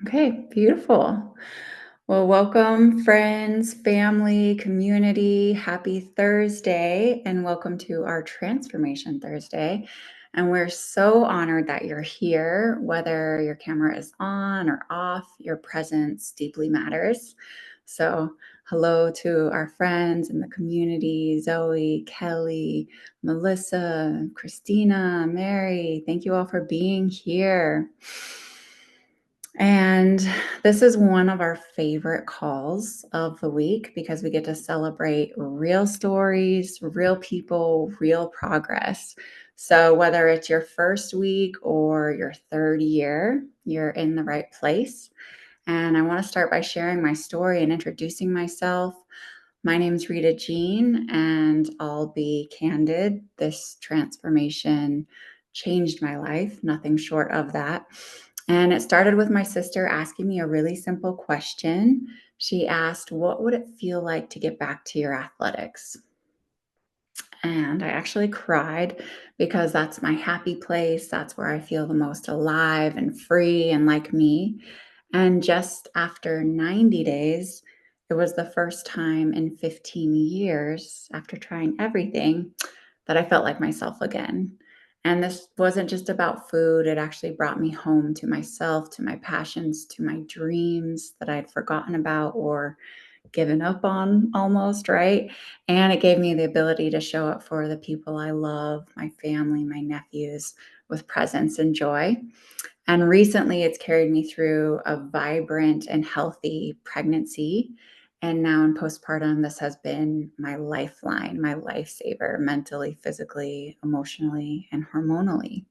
Okay, beautiful. Well, welcome, friends, family, community. Happy Thursday, and welcome to our Transformation Thursday. And we're so honored that you're here, whether your camera is on or off, your presence deeply matters. So, hello to our friends in the community: Zoe, Kelly, Melissa, Christina, Mary. Thank you all for being here. And this is one of our favorite calls of the week because we get to celebrate real stories, real people, real progress. So, whether it's your first week or your third year, you're in the right place. And I want to start by sharing my story and introducing myself. My name's Rita Jean, and I'll be candid. This transformation changed my life, nothing short of that. And it started with my sister asking me a really simple question. She asked, "What would it feel like to get back to your athletics?" And I actually cried because that's my happy place. That's where I feel the most alive and free and like me. And just after 90 days, it was the first time in 15 years, after trying everything, that I felt like myself again. And this wasn't just about food, it actually brought me home to myself, to my passions, to my dreams that I'd forgotten about or given up on almost, right? And it gave me the ability to show up for the people I love, my family, my nephews, with presence and joy. And recently, it's carried me through a vibrant and healthy pregnancy. And now in postpartum, this has been my lifeline, my lifesaver, mentally, physically, emotionally, and hormonally.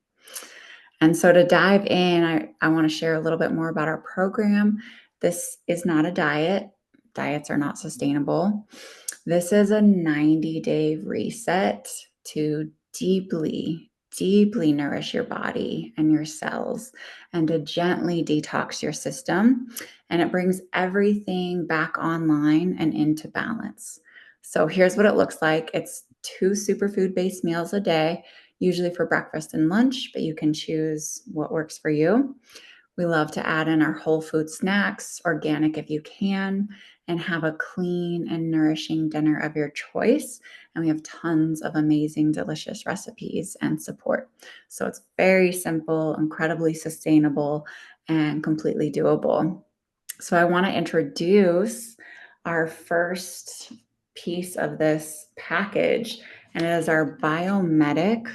And so to dive in, I want to share a little bit more about our program. This is not a diet, diets are not sustainable. This is a 90-day reset to deeply nourish your body and your cells and to gently detox your system. And it brings everything back online and into balance. So here's what it looks like: it's 2 superfood based meals a day, usually for breakfast and lunch, but you can choose what works for you. We love to add in our whole food snacks, organic if you can, and have a clean and nourishing dinner of your choice. And we have tons of amazing, delicious recipes and support. So it's very simple, incredibly sustainable, and completely doable. So I want to introduce our first piece of this package, and it is our Biomedic,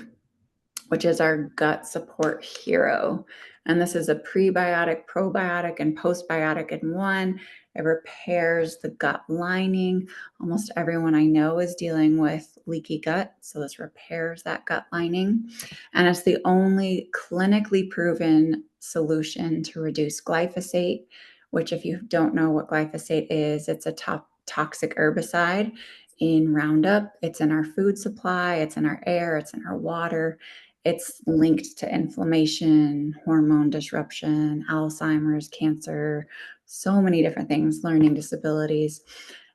which is our gut support hero. And this is a prebiotic, probiotic, and postbiotic in one. It repairs the gut lining. Almost everyone I know is dealing with leaky gut. So this repairs that gut lining. And it's the only clinically proven solution to reduce glyphosate, which, if you don't know what glyphosate is, it's a top toxic herbicide in Roundup. It's in our food supply, it's in our air, it's in our water. It's linked to inflammation, hormone disruption, Alzheimer's, cancer, so many different things, learning disabilities.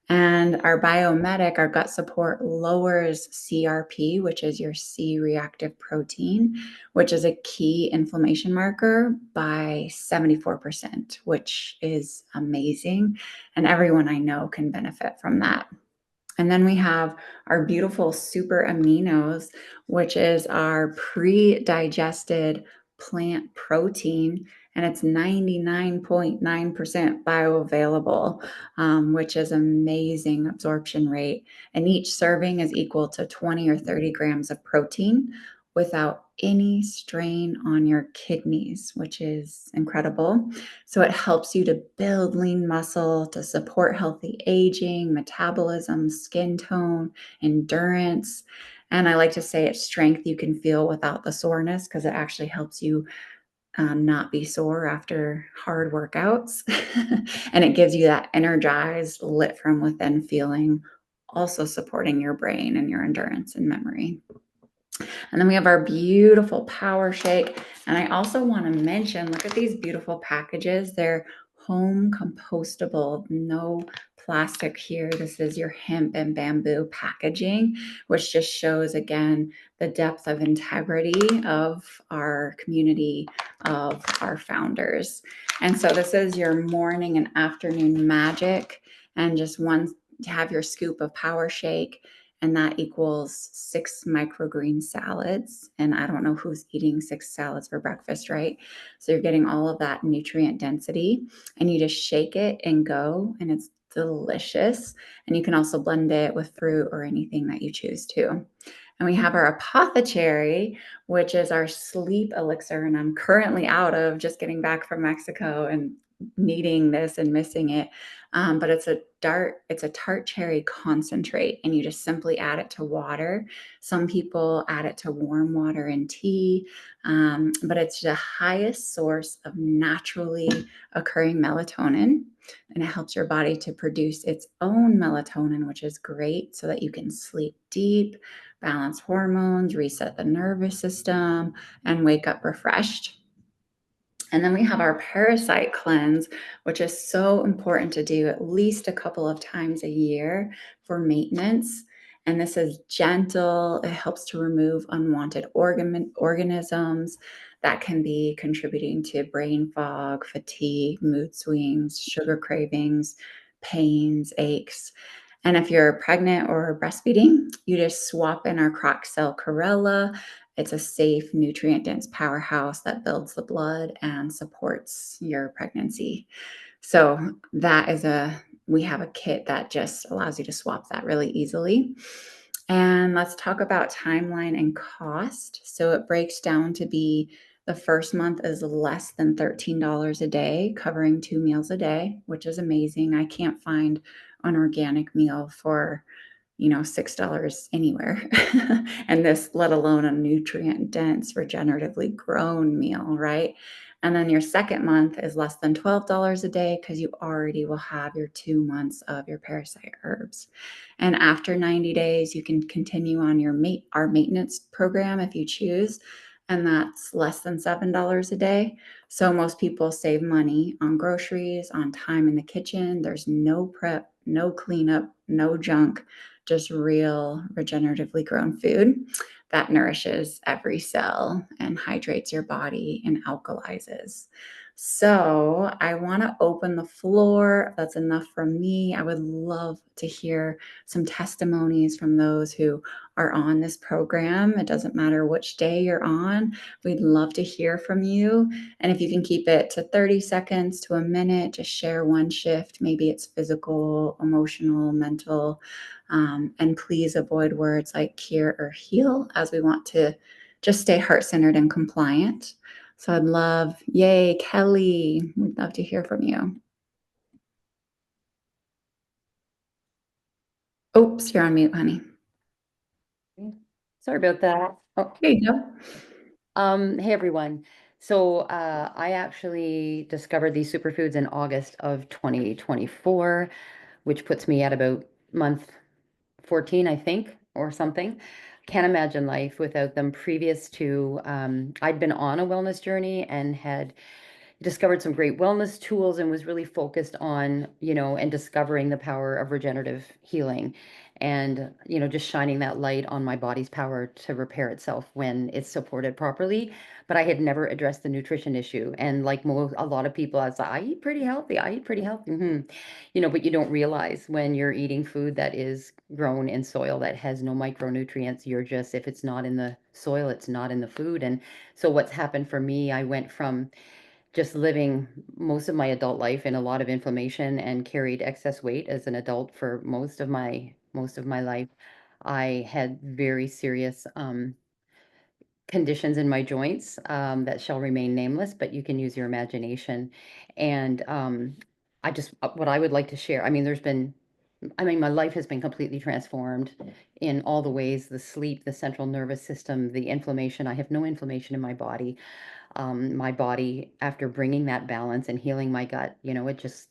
And our Biomedic, our gut support, lowers CRP, which is your C reactive protein, which is a key inflammation marker, by 74%, which is amazing. And everyone I know can benefit from that. And then we have our beautiful super aminos, which is our pre-digested plant protein, and it's 99.9% bioavailable, which is amazing absorption rate. And each serving is equal to 20 or 30 grams of protein without any strain on your kidneys, which is incredible. So it helps you to build lean muscle, to support healthy aging, metabolism, skin tone, endurance. And I like to say it's strength you can feel without the soreness, because it actually helps you not be sore after hard workouts. And it gives you that energized, lit from within feeling, also supporting your brain and your endurance and memory. And then we have our beautiful power shake. And I also want to mention, look at these beautiful packages. They're home compostable, no plastic here. This is your hemp and bamboo packaging, which just shows again the depth of integrity of our community, of our founders. And so this is your morning and afternoon magic, and just one to have your scoop of power shake, and that equals 6 microgreen salads. And I don't know who's eating 6 salads for breakfast, right? So you're getting all of that nutrient density, and you just shake it and go, and it's delicious. And you can also blend it with fruit or anything that you choose to. And we have our apothecary, which is our sleep elixir. And I'm currently out of just getting back from Mexico and needing this and missing it. But it's a tart cherry concentrate, and you just simply add it to water. Some people add it to warm water and tea, but it's the highest source of naturally occurring melatonin, and it helps your body to produce its own melatonin, which is great so that you can sleep deep, balance hormones, reset the nervous system, and wake up refreshed. And then we have our parasite cleanse, which is so important to do at least a couple of times a year for maintenance. And this is gentle. It helps to remove unwanted organisms that can be contributing to brain fog, fatigue, mood swings, sugar cravings, pains, aches. And if you're pregnant or breastfeeding, you just swap in our Cracked-Cell Chlorella. It's a safe, nutrient dense powerhouse that builds the blood and supports your pregnancy. So we have a kit that just allows you to swap that really easily. And let's talk about timeline and cost. So it breaks down to be the first month is less than $13 a day, covering 2 meals a day, which is amazing. I can't find an organic meal for $6 anywhere. And this, let alone a nutrient dense, regeneratively grown meal, right? And then your second month is less than $12 a day because you already will have your 2 months of your parasite herbs. And after 90 days, you can continue on our maintenance program if you choose. And that's less than $7 a day. So most people save money on groceries, on time in the kitchen. There's no prep, no cleanup, no junk, just real regeneratively grown food that nourishes every cell and hydrates your body and alkalizes. So I want to open the floor. That's enough from me. I would love to hear some testimonies from those who are on this program. It doesn't matter which day you're on. We'd love to hear from you. And if you can keep it to 30 seconds to a minute, just share one shift. Maybe it's physical, emotional, mental. And please avoid words like cure or heal, as we want to just stay heart centered and compliant. So I'd love, yay, Kelly, we'd love to hear from you. Oops, you're on mute, honey. Sorry about that. Oh, Here you go. hey everyone. So I actually discovered these superfoods in August of 2024, which puts me at about month 14, I think, or something. Can't imagine life without them. Previous to, I'd been on a wellness journey and had discovered some great wellness tools and was really focused on, and discovering the power of regenerative healing and, just shining that light on my body's power to repair itself when it's supported properly. But I had never addressed the nutrition issue. And like a lot of people, I was like, I eat pretty healthy. I eat pretty healthy. But you don't realize when you're eating food that is grown in soil that has no micronutrients, if it's not in the soil, it's not in the food. And so what's happened for me, I went from just living most of my adult life in a lot of inflammation and carried excess weight as an adult for most of my life. I had very serious conditions in my joints that shall remain nameless, but you can use your imagination. And what I would like to share, my life has been completely transformed in all the ways: the sleep, the central nervous system, the inflammation. I have no inflammation in my body. My body, after bringing that balance and healing my gut, it just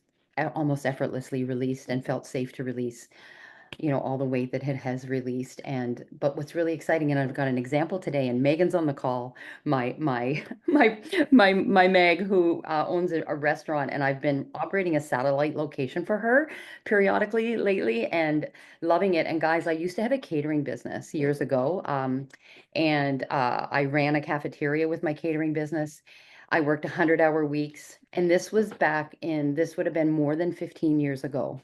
almost effortlessly released and felt safe to release. all the weight that it has released. And but what's really exciting, and I've got an example today, and Megan's on the call, my my Meg, who owns a restaurant, and I've been operating a satellite location for her periodically lately and loving it. And guys, I used to have a catering business years ago, and I ran a cafeteria with my catering business. I worked 100-hour weeks, and this would have been more than 15 years ago.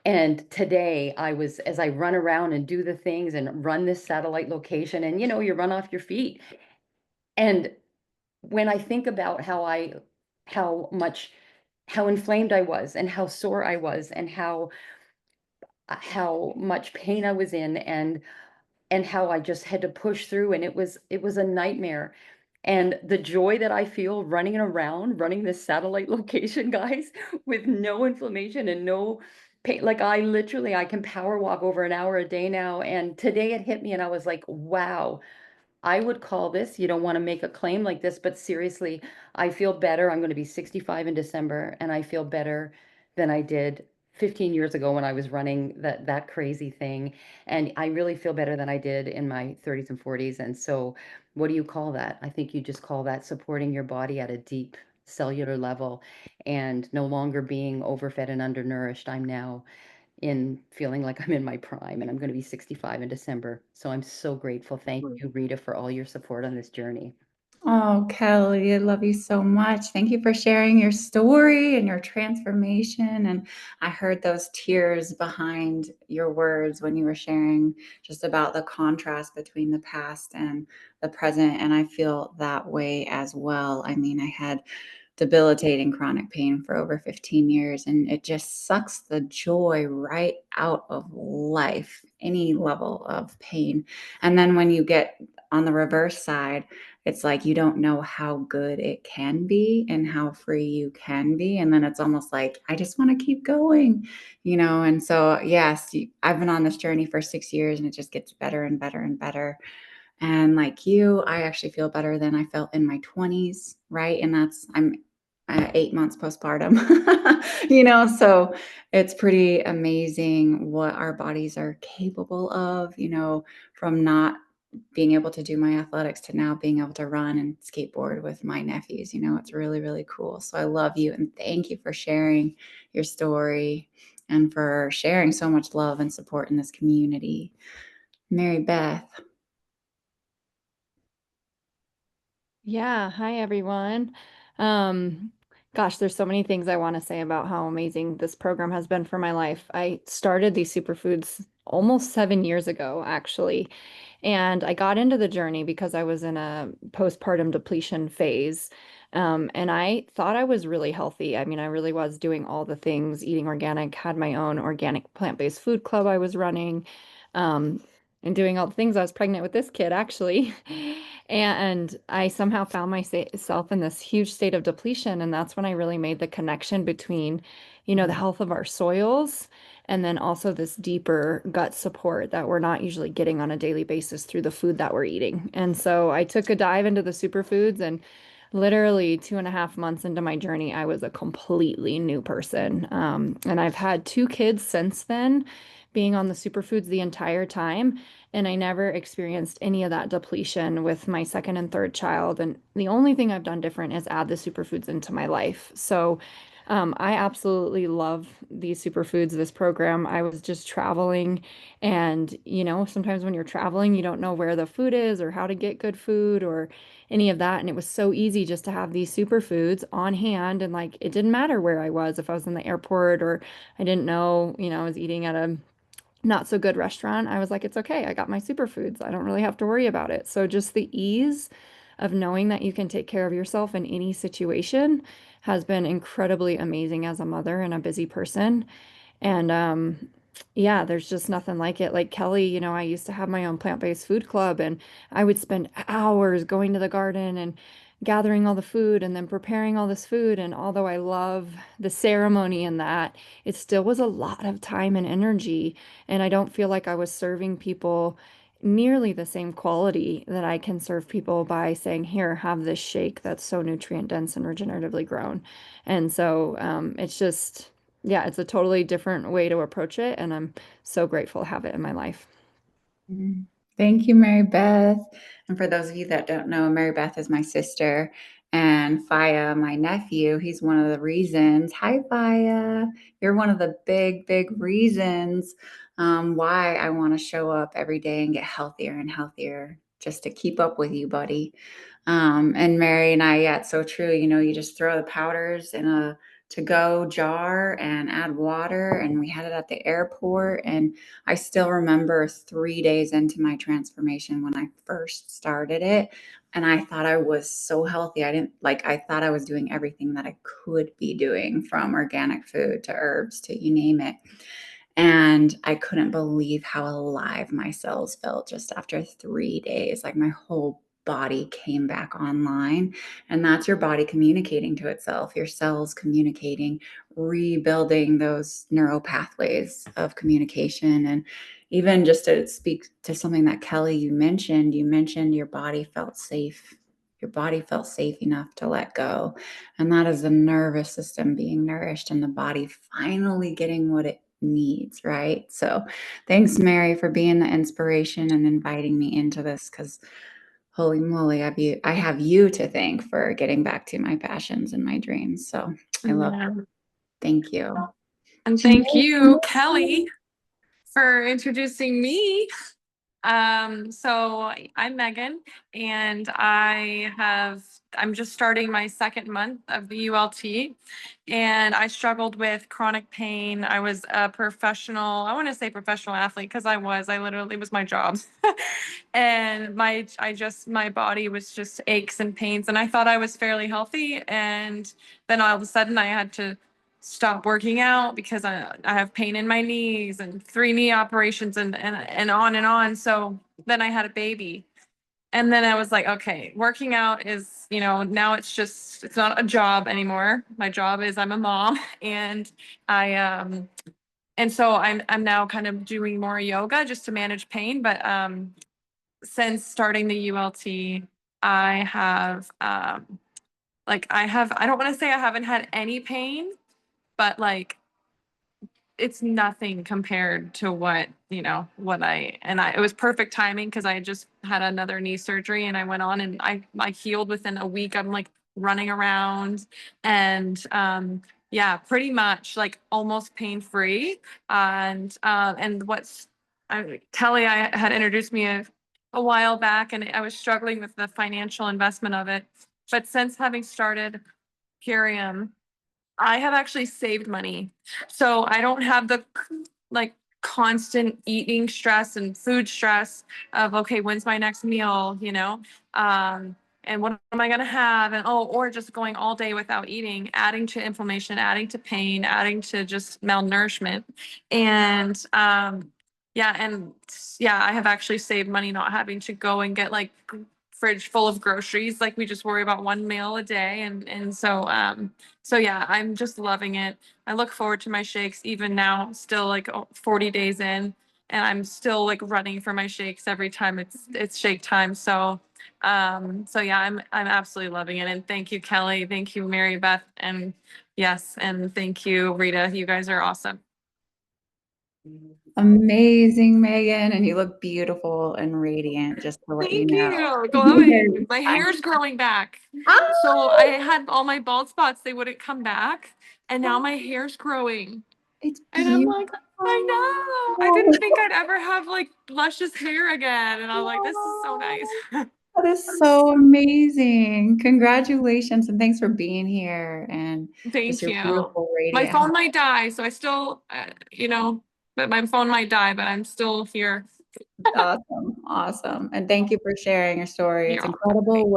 And today as I run around and do the things and run this satellite location, and you run off your feet. And when I think about how much, how inflamed I was and how sore I was and how much pain I was in, and how I just had to push through, and it was a nightmare. And the joy that I feel running around, running this satellite location, guys, with no inflammation and no pain. Like I can power walk over an hour a day now. And today it hit me and I was like, wow, I would call this, you don't want to make a claim like this, but seriously, I feel better. I'm going to be 65 in December, and I feel better than I did 15 years ago when I was running that crazy thing. And I really feel better than I did in my 30s and 40s. And so, what do you call that? I think you just call that supporting your body at a deep cellular level and no longer being overfed and undernourished. I'm now in feeling like I'm in my prime, and I'm going to be 65 in December. So I'm so grateful. Thank you, Rita, for all your support on this journey. Oh, Kelly, I love you so much. Thank you for sharing your story and your transformation. And I heard those tears behind your words when you were sharing just about the contrast between the past and the present. And I feel that way as well. I mean, I had debilitating chronic pain for over 15 years, and it just sucks the joy right out of life, any level of pain. And then when you get on the reverse side, it's like you don't know how good it can be and how free you can be. And then it's almost like, I just want to keep going. And so, yes, I've been on this journey for 6 years and it just gets better and better and better. And like you, I actually feel better than I felt in my 20s, right? And I'm 8 months postpartum, so it's pretty amazing what our bodies are capable of, from not being able to do my athletics to now being able to run and skateboard with my nephews. It's really, really cool. So I love you and thank you for sharing your story and for sharing so much love and support in this community. Mary Beth. Yeah, hi everyone. Um, Gosh, there's so many things I want to say about how amazing this program has been for my life. I started these superfoods almost 7 years ago, actually, and I got into the journey because I was in a postpartum depletion phase. And I thought I was really healthy. I mean, I really was doing all the things, eating organic, had my own organic plant-based food club I was running. Um, and doing all the things. I was pregnant with this kid, actually. And I somehow found myself in this huge state of depletion. And that's when I really made the connection between, the health of our soils and then also this deeper gut support that we're not usually getting on a daily basis through the food that we're eating. And so I took a dive into the superfoods, and literally 2.5 months into my journey, I was a completely new person. And I've had 2 kids since then, being on the superfoods the entire time. And I never experienced any of that depletion with my second and third child. And the only thing I've done different is add the superfoods into my life. So I absolutely love these superfoods, this program. I was just traveling, and sometimes when you're traveling, you don't know where the food is or how to get good food or any of that. And it was so easy just to have these superfoods on hand. And like, it didn't matter where I was, if I was in the airport or I didn't know, I was eating at a not so good restaurant. I was like, it's okay. I got my superfoods. I don't really have to worry about it. So just the ease of knowing that you can take care of yourself in any situation has been incredibly amazing as a mother and a busy person. And yeah, there's just nothing like it. Like Kelly, I used to have my own plant-based food club, and I would spend hours going to the garden and gathering all the food and then preparing all this food. And although I love the ceremony and that, it still was a lot of time and energy. And I don't feel like I was serving people nearly the same quality that I can serve people by saying, here, have this shake that's so nutrient dense and regeneratively grown. And so it's just, yeah, it's a totally different way to approach it. And I'm so grateful to have it in my life. Mhm. Thank you, Mary Beth. And for those of you that don't know, Mary Beth is my sister, and Faya, my nephew, he's one of the reasons. Hi, Faya. You're one of the big, big reasons why I want to show up every day and get healthier and healthier just to keep up with you, buddy. And Mary and I, yeah, it's so true. You know, you just throw the powders in a to-go jar and add water, and we had it at the airport. And I still remember 3 days into my transformation when I first started it. And I thought I was so healthy. I thought I was doing everything that I could be doing, from organic food to herbs to you name it. And I couldn't believe how alive my cells felt just after 3 days. Like my whole body came back online. And that's your body communicating to itself, your cells communicating, rebuilding those neural pathways of communication. And even just to speak to something that Kelly, you mentioned your body felt safe. Your body felt safe enough to let go. And that is the nervous system being nourished and the body finally getting what it needs, right? So thanks, Mary, for being the inspiration and inviting me into this, because holy moly, I have you to thank for getting back to my passions and my dreams. So I love Yeah. it. Thank you. And thank you, Kelly, for introducing me. So I'm Megan, and I'm just starting my second month of the ULT, and I struggled with chronic pain. I was a I want to say professional athlete, because I literally, it was my job. And my body was just aches and pains, and I thought I was fairly healthy. And then all of a sudden I had to stop working out because I have pain in my knees and 3 knee operations and on and on. So then I had a baby. And then I was like, okay, working out is, now it's not a job anymore. My job is I'm a mom. And I and so I'm now kind of doing more yoga just to manage pain. But since starting the ULT, I have I don't want to say I haven't had any pain, but like it's nothing compared to it was perfect timing, because I had just had another knee surgery, and I went on and I healed within a week. I'm like running around, and yeah, pretty much like almost pain free. And Kelly, I had introduced me a while back, and I was struggling with the financial investment of it. But since having started Purium, I have actually saved money. So I don't have the like constant eating stress and food stress of, okay, when's my next meal? And what am I going to have? And or just going all day without eating, adding to inflammation, adding to pain, adding to just malnourishment. And yeah, I have actually saved money not having to go and get like fridge full of groceries. Like we just worry about one meal a day. So yeah, I'm just loving it. I look forward to my shakes even now, still like 40 days in, and I'm still like running for my shakes every time it's shake time. So yeah, I'm absolutely loving it. And thank you, Kelly. Thank you, Mary Beth. And yes, and thank you, Rita. You guys are awesome. Amazing, Megan. And you look beautiful and radiant, just to let you Thank know. you. Glowing. My I- hair's growing back. Ah! So I had all my bald spots, they wouldn't come back. And now my hair's growing. It's And I'm beautiful. like, I know. I didn't think I'd ever have like luscious hair again. And I'm like, this is so nice. That is so amazing. Congratulations, and thanks for being here and just Thank your you. beautiful My radiant. phone might die, so I still, but my phone might die, but I'm still here. Awesome. Awesome. And thank you for sharing your story. It's You're welcome. incredible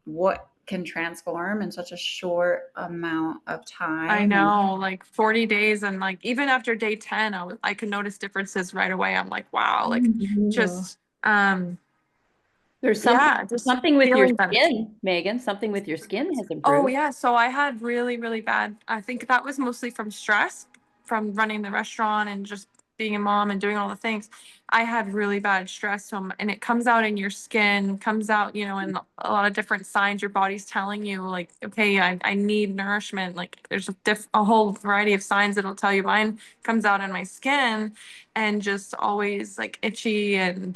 what can transform in such a short amount of time. I And know, like 40 days, and like even after day 10, I could notice differences right away. I'm like, wow, like just There's just something with your feeling better. skin, Megan. Something with your skin has Oh improved. yeah, so I had really, really bad. I think that was mostly from stress, from running the restaurant and just being a mom and doing all the things, I had really bad stress. So, and it comes out in your skin, comes out, you know, in a lot of different signs your body's telling you, like, okay, I need nourishment. Like there's a whole variety of signs that'll tell you. Mine comes out in my skin and just always like itchy and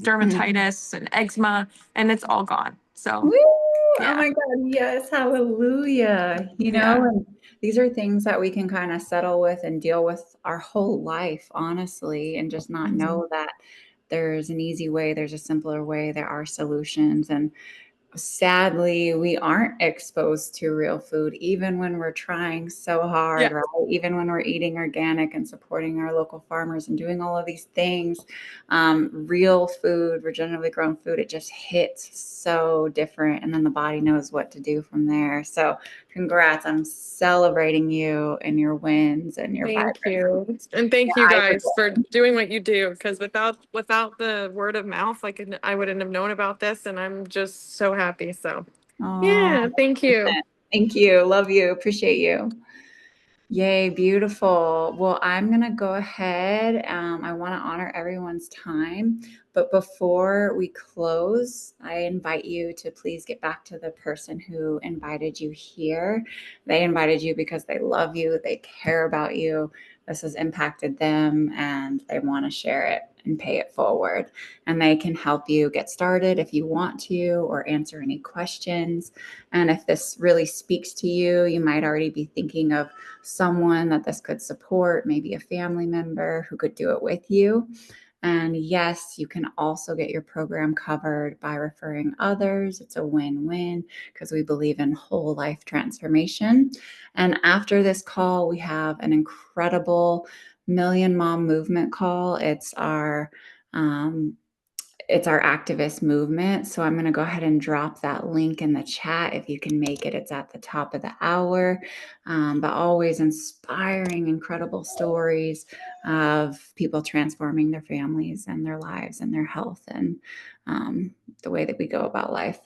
dermatitis and eczema, and it's all gone. So Woo! Oh yeah. my God, yes, hallelujah. You know, Yeah. and these are things that we can kind of settle with and deal with our whole life, honestly, and just not know that there's an easy way, there's a simpler way, there are solutions. And sadly, we aren't exposed to real food, even when we're trying so hard, Yeah. right? Even when we're eating organic and supporting our local farmers and doing all of these things, real food, regeneratively grown food, it just hits so different. And then the body knows what to do from there. So congrats. I'm celebrating you and your wins and your Thank vibrant. you. And thank you I guys for forget. doing what you do, because without the word of mouth, I wouldn't have known about this, and I'm just so happy. So Oh, yeah, thank you. thank you. Love you. Appreciate you. Yay, beautiful. Well, I'm going to go ahead. I want to honor everyone's time. But before we close, I invite you to please get back to the person who invited you here. They invited you because they love you, they care about you. This has impacted them and they want to share it and pay it forward. And they can help you get started if you want to, or answer any questions. And if this really speaks to you, you might already be thinking of someone that this could support, maybe a family member who could do it with you. And yes, you can also get your program covered by referring others. It's a win-win because we believe in whole life transformation. And after this call, we have an incredible Million Mom Movement call. It's our activist movement. So I'm going to go ahead and drop that link in the chat if you can make it. It's at the top of the hour, but always inspiring, incredible stories of people transforming their families and their lives and their health and the way that we go about life.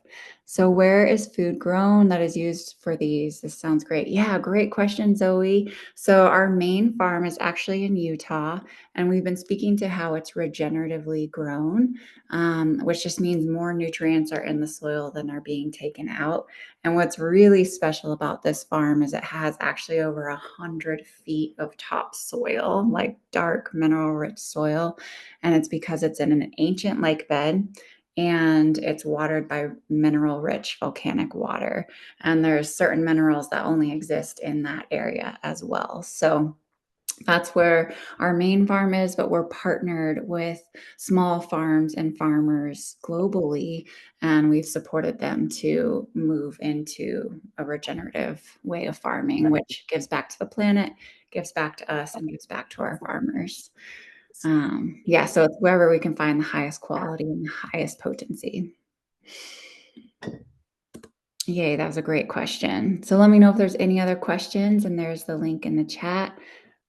So where is food grown that is used for these? This sounds great. Yeah, great question, Zoe. So our main farm is actually in Utah, and we've been speaking to how it's regeneratively grown, which just means more nutrients are in the soil than are being taken out. And what's really special about this farm is it has actually over 100 feet of topsoil, like dark mineral-rich soil. And it's because it's in an ancient lake bed and it's watered by mineral-rich volcanic water. And there's certain minerals that only exist in that area as well. So that's where our main farm is, but we're partnered with small farms and farmers globally, and we've supported them to move into a regenerative way of farming, which gives back to the planet, gives back to us, and gives back to our farmers. Yeah, so it's wherever we can find the highest quality and the highest potency. Yay, that was a great question. So let me know if there's any other questions, and there's the link in the chat.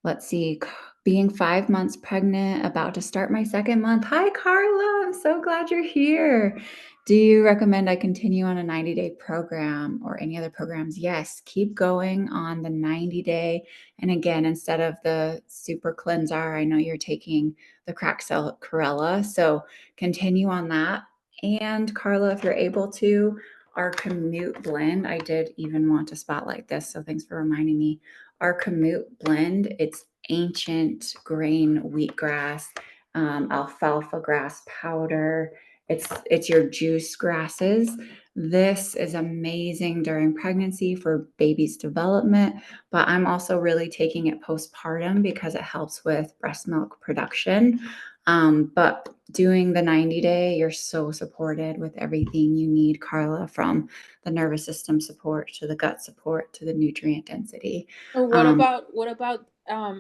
Let's see, being 5 months pregnant, about to start my second month. Hi, Carla, I'm so glad you're here. Do you recommend I continue on a 90-day program or any other programs? Yes, keep going on the 90-day. And again, instead of the super cleanser, I know you're taking the Cracked-Cell Chlorella, so continue on that. And Carla, if you're able to, our commute blend, I did even want to spotlight this, so thanks for reminding me. Our commute blend, it's ancient grain wheatgrass, alfalfa grass powder. It's your juice grasses. This is amazing during pregnancy for baby's development, but I'm also really taking it postpartum because it helps with breast milk production. But doing the 90-day, you're so supported with everything you need, Carla, from the nervous system support to the gut support to the nutrient density. Or what about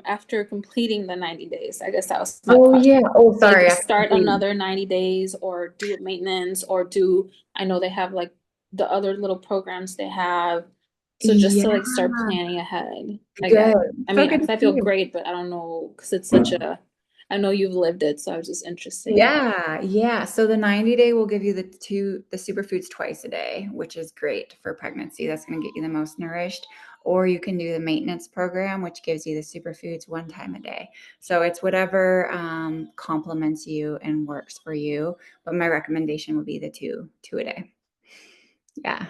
after completing the 90 days? I guess that was my Oh question. yeah. Oh, sorry. Like start another 90 days or do maintenance or I know they have like the other little programs they have. So just to like start planning ahead, I guess. Good. I So mean, good to I feel see you. great, but I don't know because it's such a I know you've lived it, so I was just interested. Yeah. So the 90-day will give you the superfoods twice a day, which is great for pregnancy. That's going to get you the most nourished. Or you can do the maintenance program, which gives you the superfoods one time a day. So it's whatever complements you and works for you. But my recommendation would be the two a day. Yeah.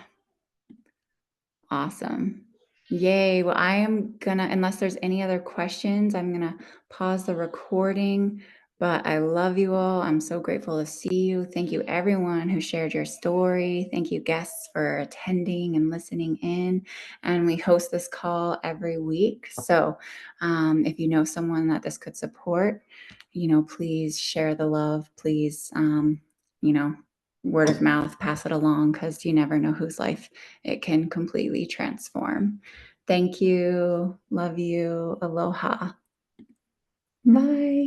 Awesome. Yay. Well, I am gonna, unless there's any other questions, I'm gonna pause the recording. But I love you all. I'm so grateful to see you. Thank you, everyone who shared your story. Thank you, guests, for attending and listening in. And we host this call every week. So if you know someone that this could support, please share the love. Please, word of mouth, pass it along, because you never know whose life it can completely transform. Thank you. Love you. Aloha. Bye.